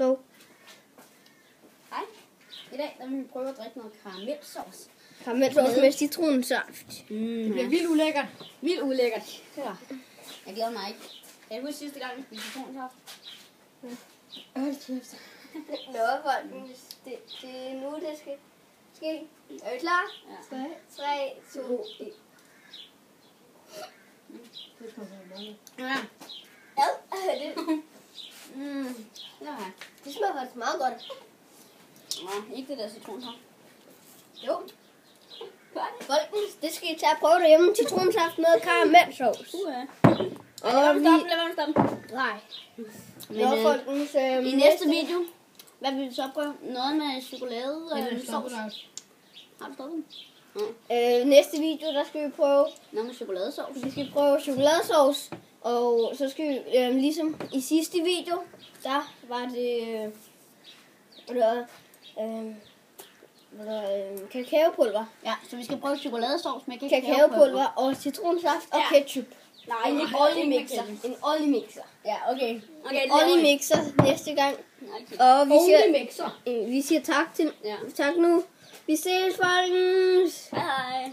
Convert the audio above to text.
Skål. Hej. I dag der vil vi prøve at drikke noget karamelsauce. Karamelsauce med citronsaft. Det bliver vildt ulækkert. Vildt ulækkert. Ja. Jeg glæder mig ikke. Kan du huske sidste gang, vi spiste citronsaft? Hold kæft. Nå, folkens. Det er nu, det skal ske. Er vi klar? Ja. 3, 2, 1. Ja. Ja, det Ja. det smager faktisk meget godt. Nå, ikke det der citronsaft. Jo. Folkens, det skal I tage at prøve derhjemme. Citronsaft med karamelsauce. Lad mig stoppe. Nej. Men, folkens. I næste video, hvad vil vi så prøve? Noget med chokolade sauce. Har du stoppet den? Næste video, der skal vi prøve. Noget med chokoladesauce. Vi skal prøve chokoladesauce. Og så skal vi, ligesom i sidste video, der var det kakaopulver. Ja, så vi skal prøve chokoladesauce med Kakaopulver og citronsaft og ketchup. Nej, En oliemixer. En oliemixer. Ja, okay. En oliemixer næste gang. Okay. Og vi siger tak til. Ja. Tak nu. Vi ses, folkens. Hej hej.